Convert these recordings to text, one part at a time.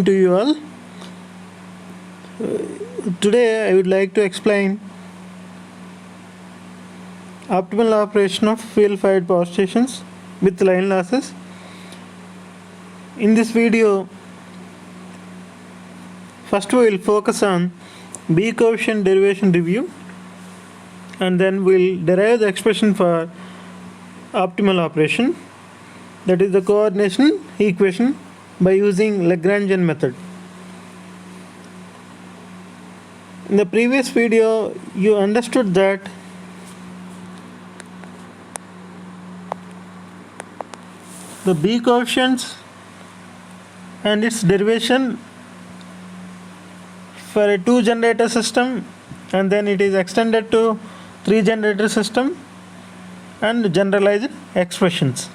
To you all. Today I would like to explain optimal operation of fuel-fired power stations with line losses. In this video, first we will focus on B coefficient derivation review, and then we'll derive the expression for optimal operation, that is the coordination equation, by using Lagrangian method. In the previous video, you understood that the B coefficients and its derivation for a 2-generator system, and then it is extended to 3-generator system, and generalized expressions.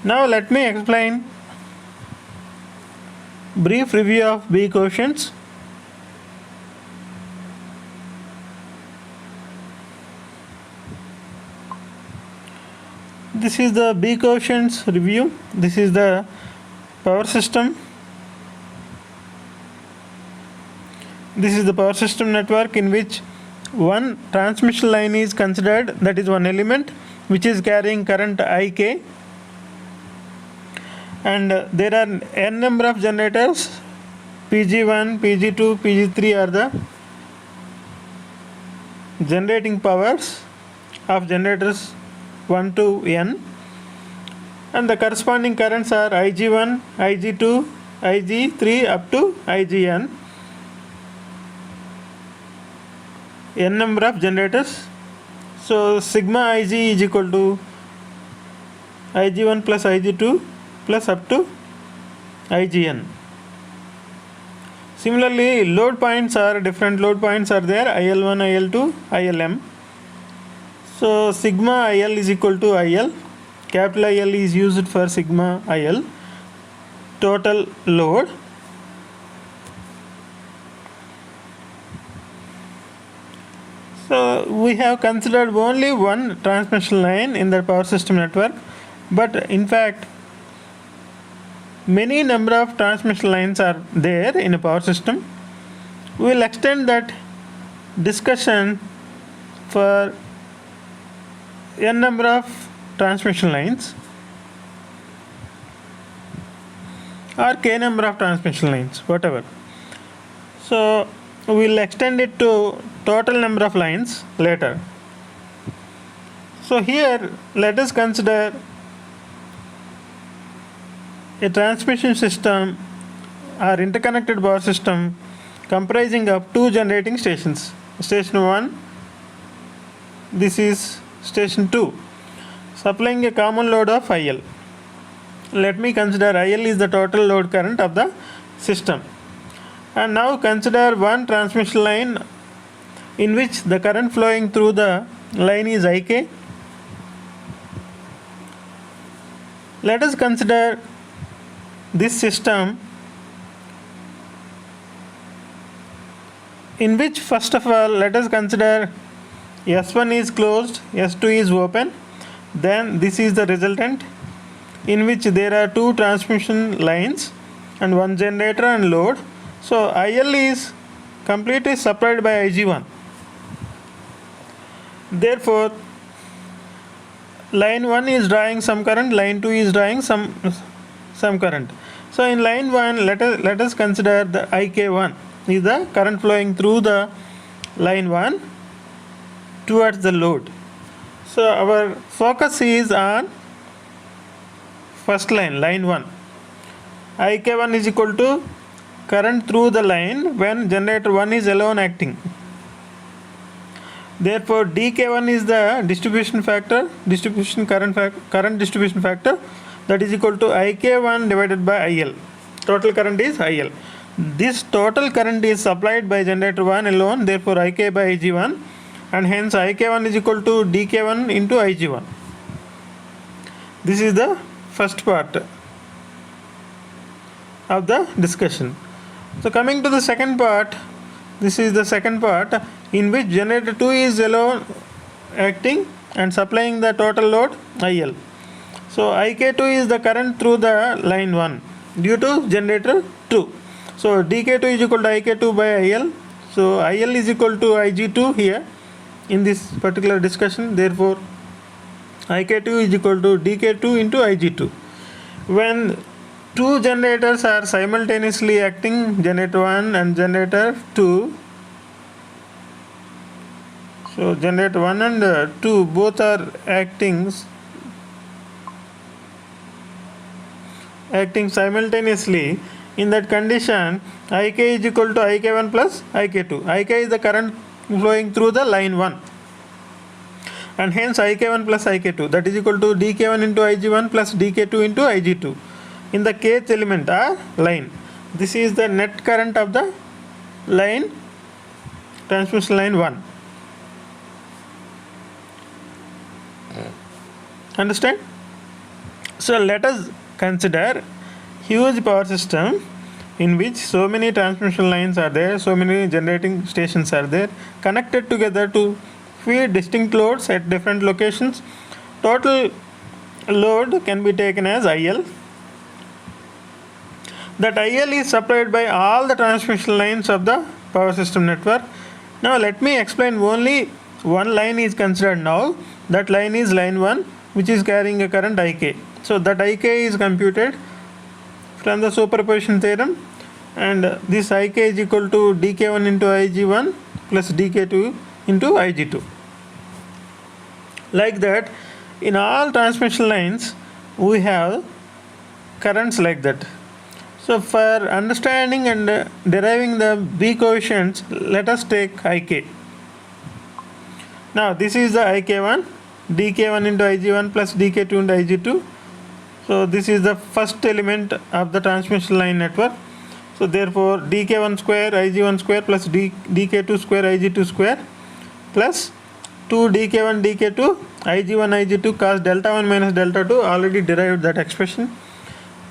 Now let me explain brief review of B coefficients. This is the B coefficients review. This is the power system. This is the power system network in which one transmission line is considered, that is one element which is carrying current IK, and there are n number of generators. Pg1, Pg2, Pg3 are the generating powers of generators 1 to n, and the corresponding currents are Ig1, Ig2, Ig3 up to Ign, n number of generators. So sigma Ig is equal to Ig1 plus Ig2 plus up to Ign. Similarly, load points are different. Load points are there: IL1, IL2, ILM. So sigma IL is equal to IL. Capital IL is used for sigma IL, total load. So we have considered only one transmission line in the power system network, but in fact many number of transmission lines are there in a power system. We will extend that discussion for n number of transmission lines or k number of transmission lines, whatever. So we will extend it to total number of lines later. So here let us consider a transmission system or interconnected power system comprising of 2 generating stations. Station 1, this is station 2, supplying a common load of IL. Let me consider IL is the total load current of the system. And now consider one transmission line in which the current flowing through the line is IK. Let us consider this system in which, first of all, let us consider S1 is closed, S2 is open, then this is the resultant in which there are 2 transmission lines and 1 generator and load. So IL is completely supplied by Ig1. Therefore line 1 is drawing some current, line 2 is drawing some current. So in line 1, let us consider the IK1 is the current flowing through the line 1 towards the load. So our focus is on first line, line 1. IK1 is equal to current through the line when generator 1 is alone acting. Therefore dk1 is the distribution factor, current distribution factor, that is equal to IK1 divided by IL. Total current is IL. This total current is supplied by generator 1 alone, therefore IK by Ig1, and hence IK1 is equal to dk1 into Ig1. This is the first part of the discussion. So coming to the second part, this is the second part in which generator 2 is alone acting and supplying the total load IL. So IK2 is the current through the line 1. due to generator true. So dk2 is equal to ik2 by il. So il is equal to ig2 here in this particular discussion. Therefore ik2 is equal to dk2 into ig2. When two generators are simultaneously acting, generator 1 and generator 2, so generator 1 and 2 both are acting simultaneously. In that condition, ik is equal to ik1 plus ik2. Ik is the current flowing through the line 1, and hence ik1 plus ik2, that is equal to dk1 into ig1 plus dk2 into ig2 in the kth element or line. This is the net current of the line, transmission line 1. Understand? So let us consider huge power system in which so many transmission lines are there, so many generating stations are there, connected together to feed distinct loads at different locations. Total load can be taken as IL. That IL is supplied by all the transmission lines of the power system network. Now let me explain. Only one line is considered now. That line is line 1, which is carrying a current IK. So that IK is computed from the superposition theorem, and this IK is equal to dk1 into ig1 plus dk2 into ig2. Like that, in all transmission lines we have currents like that. So for understanding and deriving the B coefficients, let us take IK. Now this is the IK1, dk1 into ig1 plus dk2 into ig2. So this is the first element of the transmission line network. So therefore dk1 square ig1 square plus dk2 square ig2 square plus 2 dk1 dk2 ig1 ig2 cos delta 1 minus delta 2. Already derived that expression.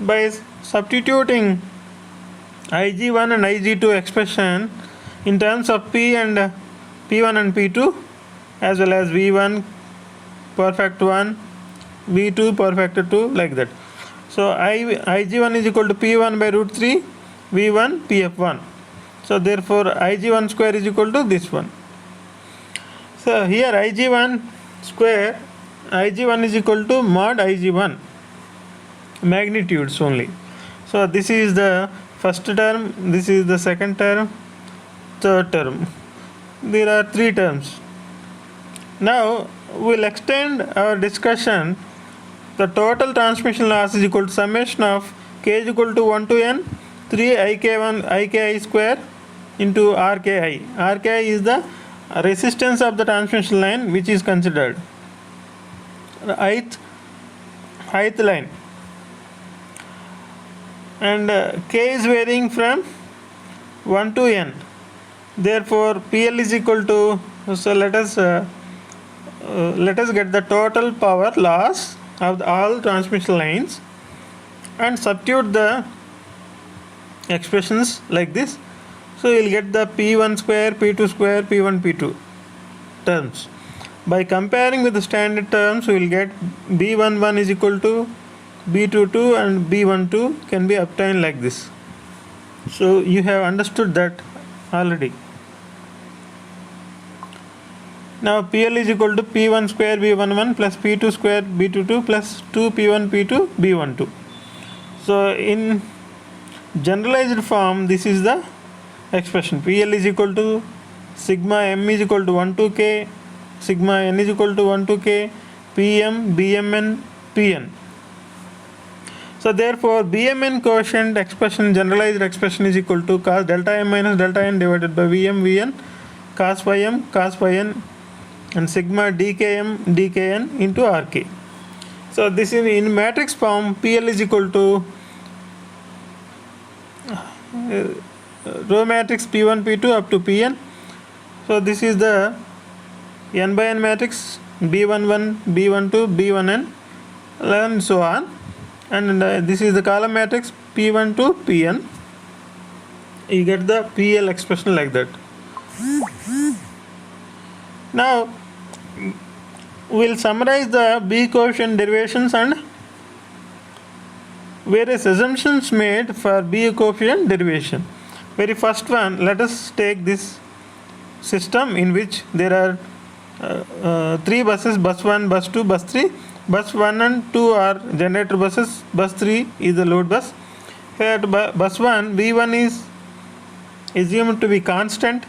By substituting ig1 and ig2 expression in terms of p and p1 and p2, as well as v1 power factor 1, v2 power factor 2, like that. So ig1 is equal to p1 by root 3 v1 pf1. So therefore ig1 square is equal to this one. So here ig1 square, ig1 is equal to mod ig1, magnitudes only. So this is the first term, this is the second term, third term. There are 3 terms. Now we will extend our discussion. The total transmission loss is equal to summation of k is equal to 1 to n 3 ik1 iki square into rki. Rki is the resistance of the transmission line which is considered, height line, and k is varying from 1 to n. Therefore PL is equal to, so let us get the total power loss of all transmission lines and substitute the expressions like this. So you will get the P1 square, P2 square, P1, P2 terms. By comparing with the standard terms, we will get B11 is equal to B22 and B12 can be obtained like this. So you have understood that already. Now PL is equal to P1 square B11 plus P2 square B22 plus 2 P1 P2 B12. So in generalized form, this is the expression. PL is equal to sigma m is equal to 1 to k, sigma n is equal to 1 to k, Pm, Bmn, Pn. So therefore Bmn quotient expression, generalized expression, is equal to cos delta m minus delta n divided by Vm Vn cos phi m cos phi n and sigma dkm dkn into rk. So this is in matrix form. PL is equal to row matrix P1 P2 up to Pn. So this is the n by n matrix, B11 B12 B1n and so on, and this is the column matrix P1 to Pn. You get the PL expression like that. Now we will summarize the B coefficient derivations and various assumptions made for B coefficient derivation. Very first one, let us take this system in which there are three buses, bus 1, bus 2, bus 3. Bus 1 and 2 are generator buses, bus 3 is the load bus. Here at bus 1, V1 is assumed to be constant.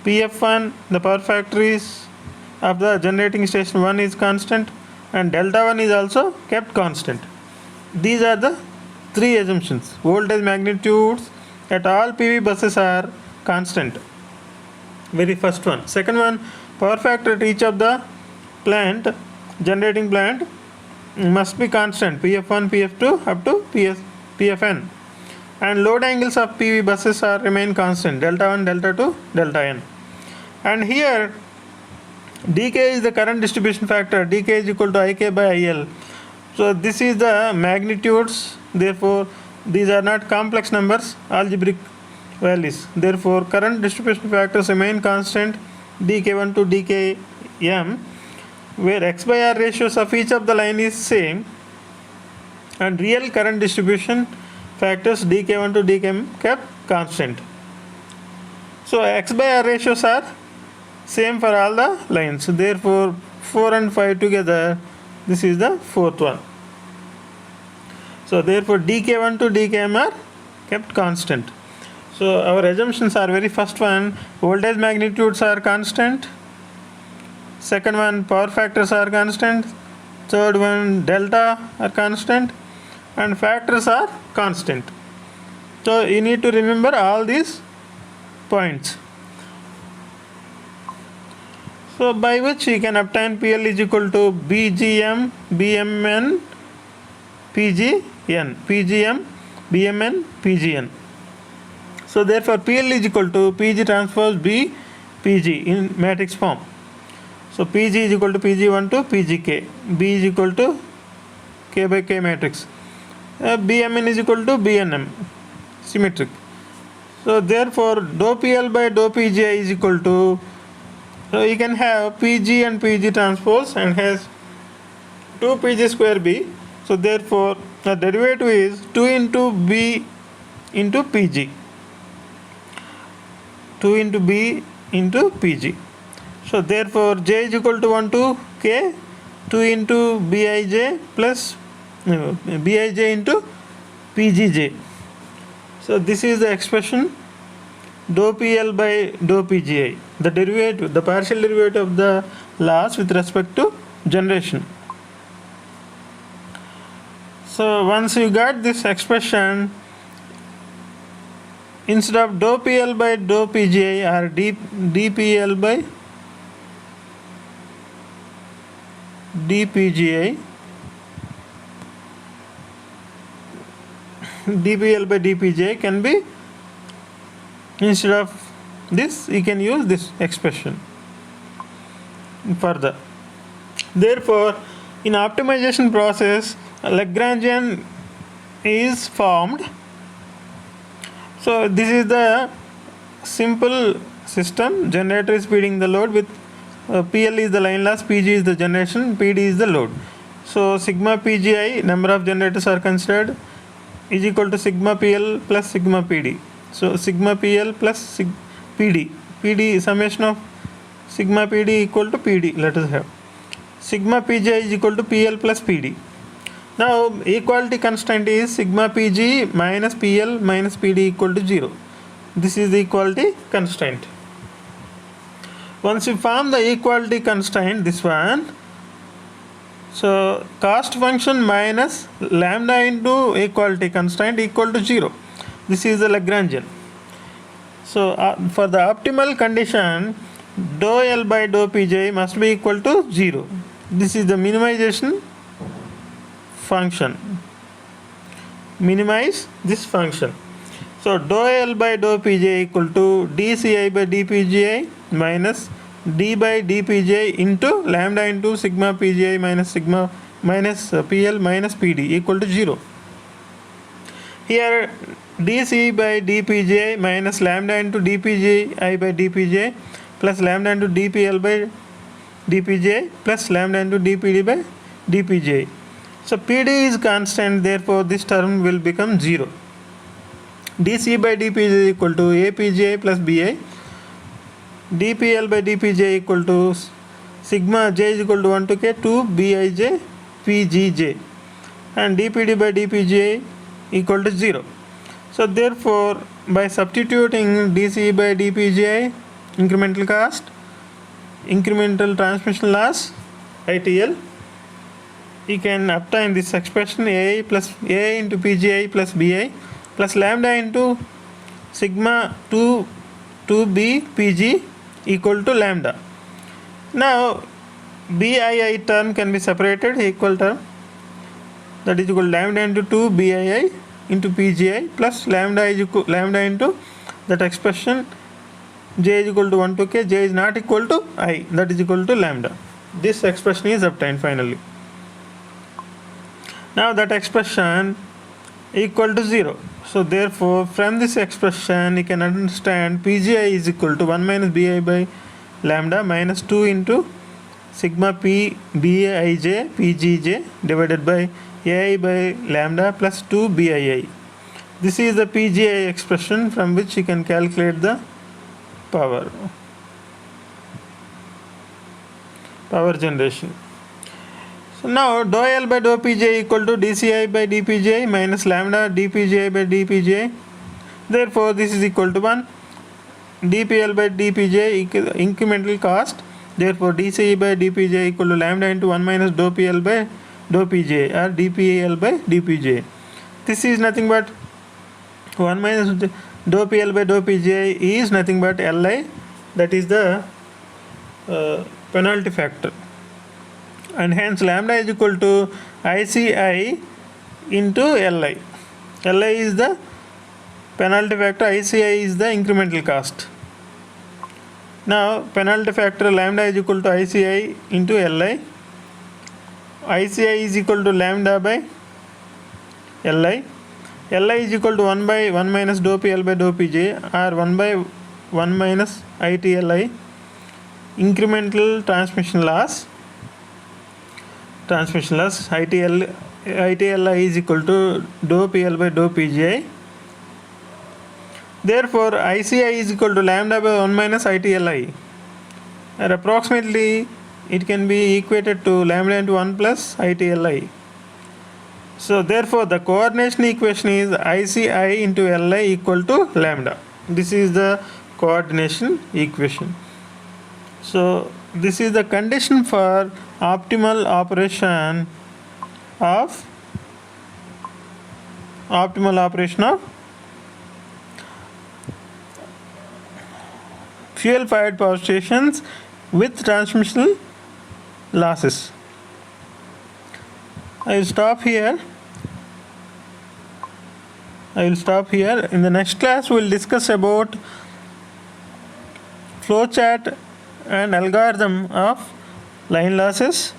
PF1, the power factor is of the generating station 1 is constant, and delta 1 is also kept constant. These are the three assumptions. Voltage magnitudes at all PV buses are constant. Very first one. Second one, power factor at each of the generating plant must be constant, PF1, PF2 up to PFN. And load angles of PV buses remain constant, delta 1, delta 2, delta n. And here dk is the current distribution factor, dk is equal to ik by il. So this is the magnitudes, therefore these are not complex numbers, algebraic values. Therefore current distribution factors remain constant, dk1 to dkm, where x by r ratios of each of the line is same, and real current distribution factors dk1 to dkm kept constant. So x by r ratios are same for all the lines. Therefore 4 and 5 together, this is the fourth one. So therefore dk1 to dkm are kept constant. So our assumptions are, very first one, voltage magnitudes are constant. Second one, power factors are constant. Third one, delta are constant, and factors are constant. So you need to remember all these points. So by which you can obtain PL is equal to BGM, BMN, PGN, PGM, BMN, PGN. So therefore PL is equal to PG transpose B, PG in matrix form. So PG is equal to PG1 to PGK, B is equal to K by K matrix, BMN is equal to BNM, symmetric. So therefore dou PL by dou PGI is equal to, so you can have PG and PG transpose and has 2 PG square B. So therefore the derivative is 2 into B into PG, 2 into B into PG. So therefore J is equal to 1 to K, 2 into Bij plus Bij into PGJ. So this is the expression dou PL by dou PGI, the derivative, the partial derivative of the loss with respect to generation. So once you got this expression, instead of dou PL by dou PGI or dPL by dPGI, dPL by dPGI can be, instead of this you can use this expression further. Therefore in optimization process Lagrangian is formed. So this is the simple system. Generator is feeding the load with PL is the line loss, PG is the generation, PD is the load. So sigma PGI, number of generators are considered, is equal to sigma PL plus sigma PD. So sigma PL plus PD, PD summation of sigma PD equal to PD, let us have. Sigma PGI is equal to PL plus PD. Now equality constraint is sigma PG minus PL minus PD equal to 0. This is the equality constraint. Once you form the equality constraint, this one, so cost function minus lambda into equality constraint equal to 0. This is the Lagrangian. So for the optimal condition, dou L by dou Pj must be equal to 0. This is the minimization function. Minimize this function. So dou L by dou Pj equal to dCi by dPgi minus d by dPgi into lambda into sigma Pgi minus sigma minus PL minus PD equal to 0. Here dC by dPgi minus lambda into dPgi by dPgi plus lambda into dPL by dPgi plus lambda into dPd by dPgi. So PD is constant, therefore this term will become 0. dC by dP is equal to APJ plus BI. dPL by dPj equal to sigma j is equal to 1 to k 2 Bij Pgj, and dPd by dPj equal to 0. So therefore, by substituting dC by dPj, incremental cost, incremental transmission loss, ITL, you can obtain this expression AI plus AI into PGI plus BI plus lambda into sigma 2B PG equal to lambda. Now BII term can be separated, equal term, that is equal to lambda into 2 BII into PGI plus lambda is equal lambda into that expression j is equal to 1 to k, j is not equal to I, that is equal to lambda. This expression is obtained finally. Now that expression equal to 0. So therefore, from this expression you can understand PGI is equal to 1 minus BI by lambda minus 2 into sigma P Bij Pgj divided by AI by lambda plus 2 BII. This is the PGI expression from which you can calculate the power generation. So now dou L by dou Pj equal to dCi by dPj minus lambda dPji by dPj. Therefore this is equal to 1. dPL by dPj incremental cost. Therefore dCi by dPj equal to lambda into 1 minus dou PL by dou Pj or dPL by dPj. This is nothing but 1 minus dou PL by dou Pj is nothing but Li, that is the penalty factor, and hence lambda is equal to ICI into Li. Li is the penalty factor, ICI is the incremental cost. Now penalty factor lambda is equal to ICI into Li. ICI is equal to lambda by Li. Li is equal to 1 by 1 minus dou PL by dou Pj or 1 by 1 minus ITLI. Incremental transmission loss ITLI is equal to dou PL by dou Pgi. Therefore ICI is equal to lambda by 1 minus ITLI, and approximately it can be equated to lambda into 1 plus ITLI. So therefore the coordination equation is ICI into Li equal to lambda. This is the coordination equation. So this is the condition for optimal operation of fuel fired power stations with transmission losses. I will stop here. In the next class we will discuss about flowchart and algorithm of line losses